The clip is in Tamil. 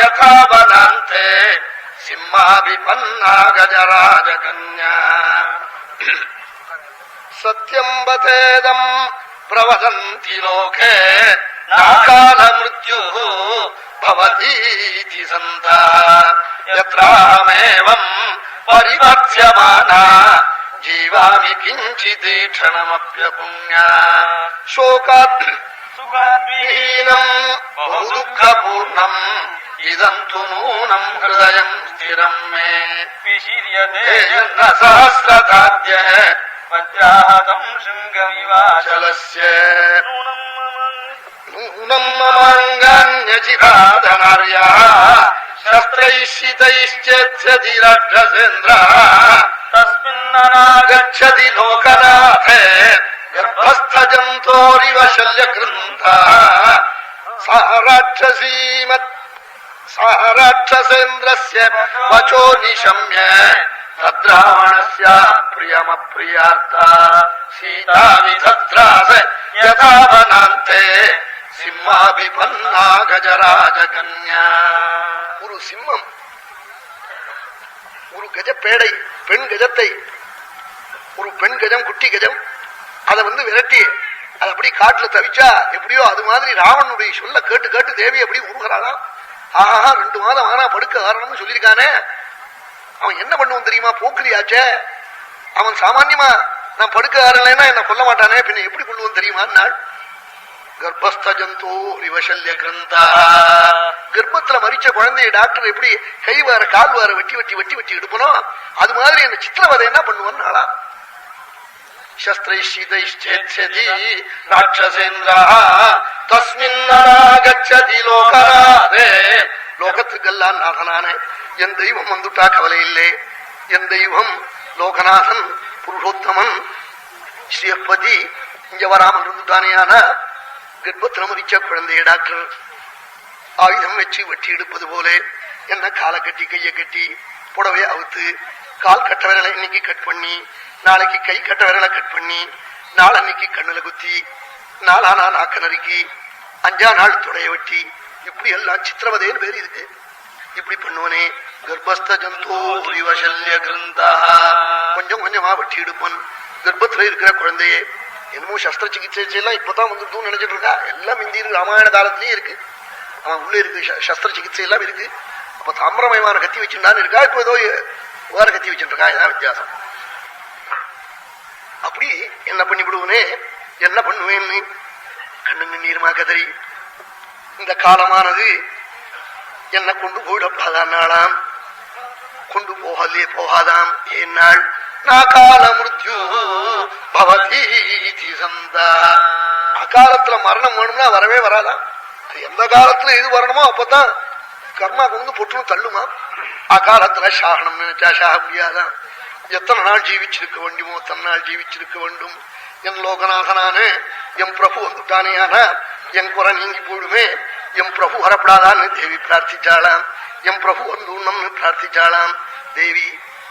யதாவனாந்தே சிம்மாபிபன்னா கஜராஜகன்யா. சத்யம் வதேதம் பிரவதந்தி லோகே நாகால மிருத்யு பவதீதி சந்தா யத்ராமேவம் பரிவர்த்யமானா ஜீவாமி கிஞ்சித் க்ஷணமப்யபுண்யா. சோகாத் சுகாத்விஹீனம் பகுதுக்கபூர்ணம் இதந்து நூனம் ஹிருதயம் ஸ்திரம் மே விசிர்யதே சஹஸ்ரதாத்ய வஜ்ராஹதம் சிங்கவிவாசலஸ்ய நூனம் மமாங்கான்யஜிகாதனார்யா சஸ்த்ரைஷிதைஷ்சேத்யதி ராட்சசேந்திரः தஸ்மின்னநாகச்சதி லோகநாதே கர்ப்பஸ்தஜந்தோரிவ சல்யக்ருந்தः சாராட்சசேந்திரஸ்ய வச்சோ நிஷம்ய தத்ராவணஸ்ய பிரியமப்ரியார்த்தா சீதா விதத்ராஸ யதாவனாந்தே சிம்மாபிபன்னா கஜராஜகன்யா. ஒரு சிம்மம் ஒரு கஜப்பேடை பெண் கஜத்தை, ஒரு பெண் கஜம் குட்டி கஜம், அதை விரட்டி அது அப்படி காட்டுல தவிச்சா எப்படியோ அது மாதிரி ராவனுடைய சொல்ல கேட்டு கேட்டு தேவி அப்படி உருகிறானா. ஆஹா 2 மாதம் ஆனா படுக்க காரணம்னு சொல்லியிருக்கானே. அவன் என்ன பண்ணுவான் தெரியுமா? போக்கிரியாச்சே அவன். சாமான்யமா நான் படுக்க ஆறலைன்னா என்ன கொல்ல மாட்டானே, பின்ன எப்படி கொள்ளுவான் தெரியுமா? நாள் கர்ப்பஸ்த ஜந்தோ ரிவசல்ய கிரந்தா. கர்ப்பத்துல மரிச்ச குழந்தைய டாக்டர் எப்படி கை வார கால் வார வெட்டி வெட்டி வெட்டி வெட்டி எடுப்பணும், அது மாதிரி என்ன சித்திரவதை என்ன பண்ணுவான் நாளா. சஸ்திரைஷிதைஷ்சேத்யதி ராட்சசேந்திரः தஸ்மின்னநாகச்சதி லோகநாதே. லோகத்துக்கெல்லாம் நாதனான என் தெய்வம் வந்துட்டா கவலை இல்லை. என் தெய்வம் லோகநாதன் புருஷோத்தமன் ஸ்ரீபதி இங்க வராமல் இருந்துட்டானே. ஆனா கர்ப்பத்துல மரிச்ச குழந்தைய டாக்டர் ஆயுதம் வச்சு வெட்டி எடுப்பது போல என்ன காலை கட்டி கையை கட்டி புடவைய அவுத்து கால் கட்ட விரலை இன்னைக்கு கட் பண்ணி நாளைக்கு கை கட்ட விரலை கட் பண்ணி நாளன்னைக்கு கண்ணுல குத்தி நாளானா நாக்க நறுக்கி 5ஆம் நாள் துடைய வெட்டி இப்படி எல்லாம் சித்திரவதைன்னு பேர் இதுக்கு. இப்படி பண்ணுவனே கர்ப்பஸ்த ஜந்தோரிவசல்ய கிருந்தா. கொஞ்சம் கொஞ்சமா வெட்டி எடுப்பன். கர்ப்பத்துல இருக்கிற குழந்தையே என்னமோ சஸ்திர சிகிச்சை எல்லாம் இப்பதான் வந்துருக்குன்னு நினைச்சிட்டு இருக்கா. எல்லாம் இந்திய ராமாயண காலத்திலயும் இருக்கு. அவன் உள்ள இருக்கு சஸ்திர சிகிச்சை எல்லாம் இருக்கு. அப்ப தாமிரமயமான கத்தி வச்சுட்டான்னு இருக்கா, இப்போ ஏதோ வேற கத்தி வச்சுட்டு இருக்கா. இதான் வித்தியாசம். அப்படி என்ன பண்ணிவிடுவனே, என்ன பண்ணுவேன்னு கண்ணு நீருமா கதறி இந்த காலமானது என்ன கொண்டு போயிடப்படாதான் நாளாம், கொண்டு போகாதாம். ஏன் நாள் நாகால மிருத்யு பவதீதி சந்தா. அகாலத்துல மரணம் வேணும்னா வரவே வராதான். அது எந்த காலத்துல எது வரணுமோ அப்பதான் கர்மா கொண்டு பொட்டுன்னு தள்ளுமா. அகாலத்துல சாகனம் நினைச்சா சாக முடியாதான். எத்தனை நாள் ஜீவிச்சிருக்க வேண்டுமோ அத்தனை நாள் ஜீவிச்சிருக்க வேண்டும். என் லோகநாதனான என் பிரபு வந்துட்டானே, ஆனா என் குறை நீங்கி போயிடுமே. என் பிரபு வரப்படாதான்னு தேவி பிரார்த்திச்சாளாம். என் பிரபு வந்து உண்ணம்னு பிரார்த்திச்சாளாம். தேவி